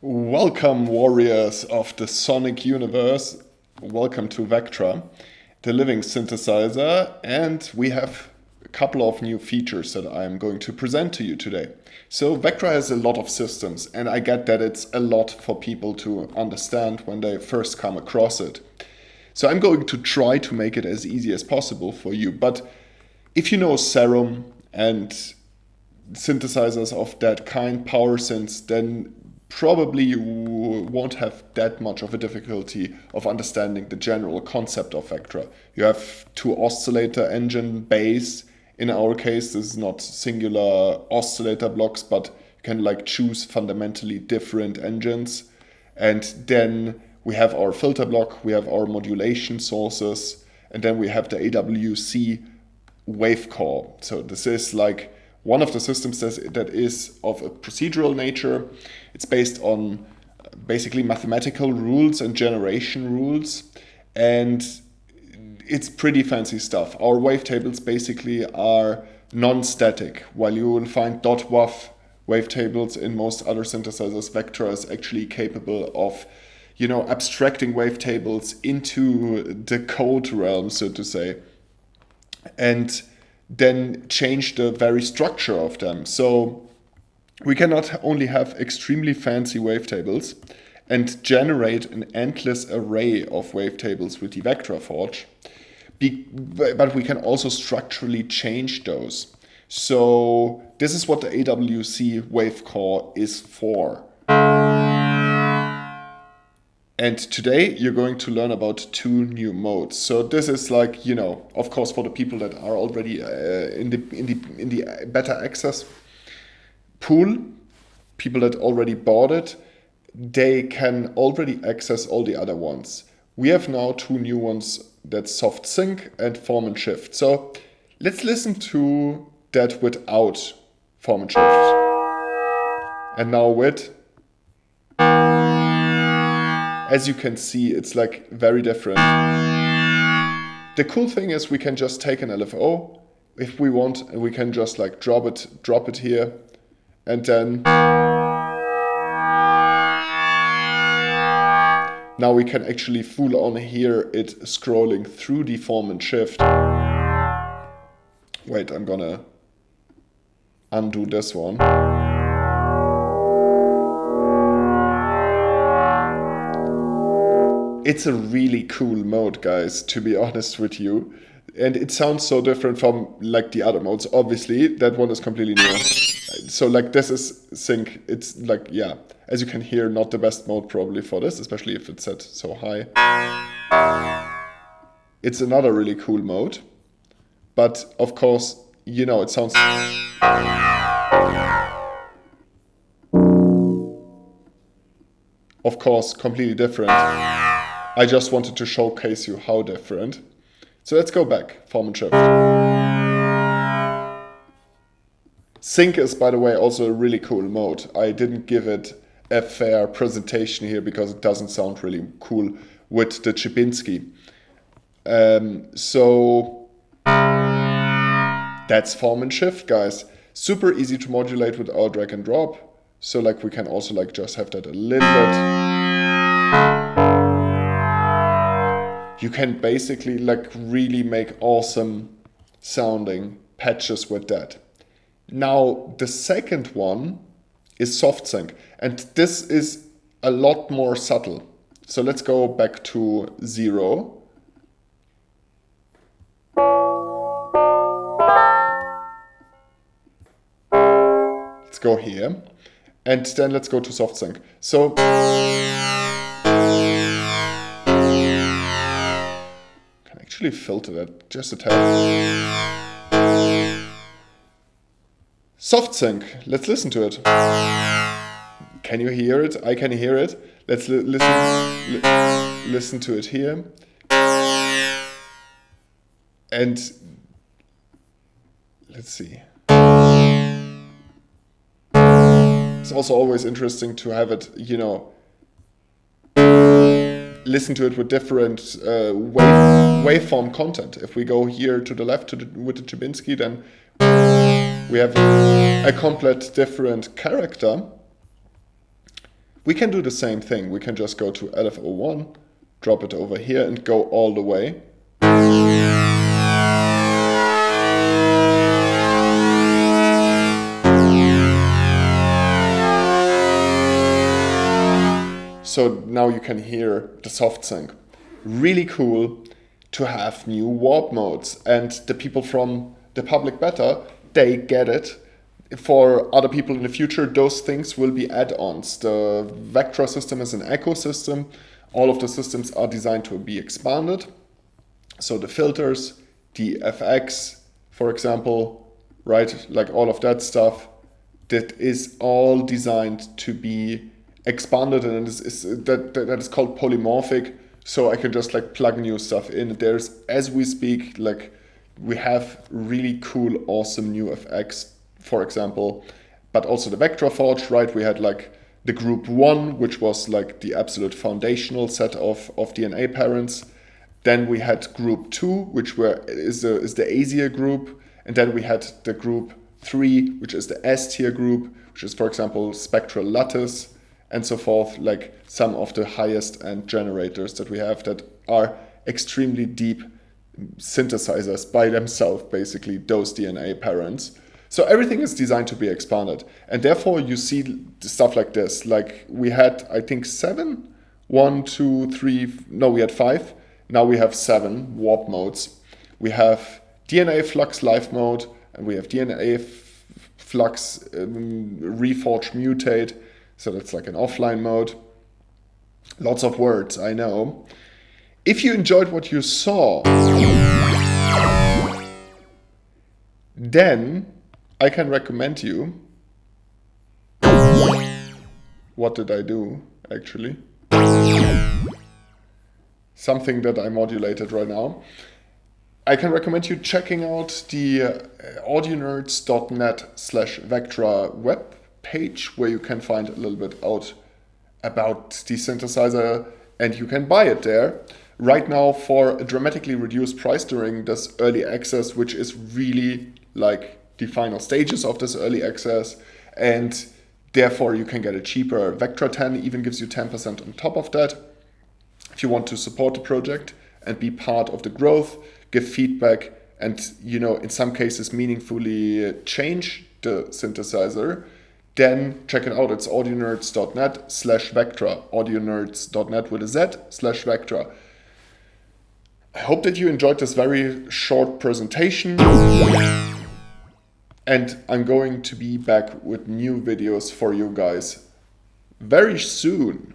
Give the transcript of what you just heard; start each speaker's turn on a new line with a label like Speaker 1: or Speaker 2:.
Speaker 1: Welcome, warriors of the sonic universe. Welcome to Vectra, the living synthesizer, and we have a couple of new features that I'm going to present to you today. So Vectra has a lot of systems, and I get that it's a lot for people to understand when they first come across it. So I'm going to try to make it as easy as possible for you, but if you know Serum and synthesizers of that kind, power synths, then probably you won't have that much of a difficulty of understanding the general concept of Vectra. You have two oscillator engine bass. In our case, this is not singular oscillator blocks, but you can choose fundamentally different engines. And then we have our filter block, we have our modulation sources, and then we have the AWC wave core. So this is one of the systems that is of a procedural nature. It's based on basically mathematical rules and generation rules, and it's pretty fancy stuff. Our wavetables basically are non-static. While you will find .wav wavetables in most other synthesizers, Vectra is actually capable of abstracting wavetables into the code realm, so to say, and then change the very structure of them. So we can not only have extremely fancy wavetables and generate an endless array of wavetables with the Vectra Forge, but we can also structurally change those. So this is what the AWC wave core is for. And today you're going to learn about two new modes. So this is of course, for the people that are already in the beta access pool, people that already bought it, they can already access all the other ones. We have now two new ones, that's soft sync and form and shift. So let's listen to that without form and shift. And now with. As you can see, it's very different. The cool thing is we can just take an LFO if we want, and we can just drop it here, and then now we can actually full on hear it scrolling through the form and shift. Wait, I'm gonna undo this one. It's a really cool mode, guys, to be honest with you. And it sounds so different from the other modes. Obviously, that one is completely new. So this is sync. It's as you can hear, not the best mode probably for this, especially if it's set so high. It's another really cool mode. But of course, it sounds... Of course, completely different. I just wanted to showcase you how different. So let's go back, form and shift. Sync is, by the way, also a really cool mode. I didn't give it a fair presentation here because it doesn't sound really cool with the Chibinski. So that's form and shift, guys. Super easy to modulate with our drag and drop. So we can also just have that a little bit. You can basically really make awesome sounding patches with that. Now the second one is soft sync, and this is a lot more subtle. So let's go back to 0. Let's go here, and then let's go to soft sync. So actually filter that just a tad. Soft sync, let's listen to it. Can you hear it? I can hear it. Let's listen to it here. And let's see. It's also always interesting to have it, listen to it with different waveform content. If we go here to the left with the Chibinski, then we have a complete different character. We can do the same thing. We can just go to LFO1, drop it over here and go all the way. So now you can hear the soft sync. Really cool to have new warp modes, and the people from the public beta, they get it. For other people in the future, those things will be add-ons. The Vectra system is an ecosystem. All of the systems are designed to be expanded. So the filters, the FX, for example, right? Like all of that stuff, that is all designed to be expanded, and that is called polymorphic. So I can just like plug new stuff in. There's, as we speak, like we have really cool, awesome new FX, for example, but also the Vectra Forge, right? We had like the group 1, which was like the absolute foundational set of DNA parents. Then we had group 2, which is the A-tier group. And then we had the group 3, which is the S-tier group, which is, for example, spectral lattice and so forth, like some of the highest end generators that we have that are extremely deep synthesizers by themselves, basically, those DNA parents. So everything is designed to be expanded. And therefore you see stuff like this. Like we had, I think, 7? 1, 2, 3, no, we had 5. Now we have 7 warp modes. We have DNA flux live mode, and we have DNA flux reforge mutate. So that's like an offline mode. Lots of words, I know. If you enjoyed what you saw, then I can recommend you. What did I do, actually? Something that I modulated right now. I can recommend you checking out the audionerds.net/Vectra web page, where you can find a little bit out about the synthesizer, and you can buy it there right now for a dramatically reduced price during this early access, which is really like the final stages of this early access, and therefore you can get it cheaper. Vectra 10 even gives you 10% on top of that. If you want to support the project and be part of the growth, give feedback, and in some cases meaningfully change the synthesizer, then check it out. It's audionerds.net/Vectra, audionerds.net with a Z/Vectra. I hope that you enjoyed this very short presentation. And I'm going to be back with new videos for you guys very soon.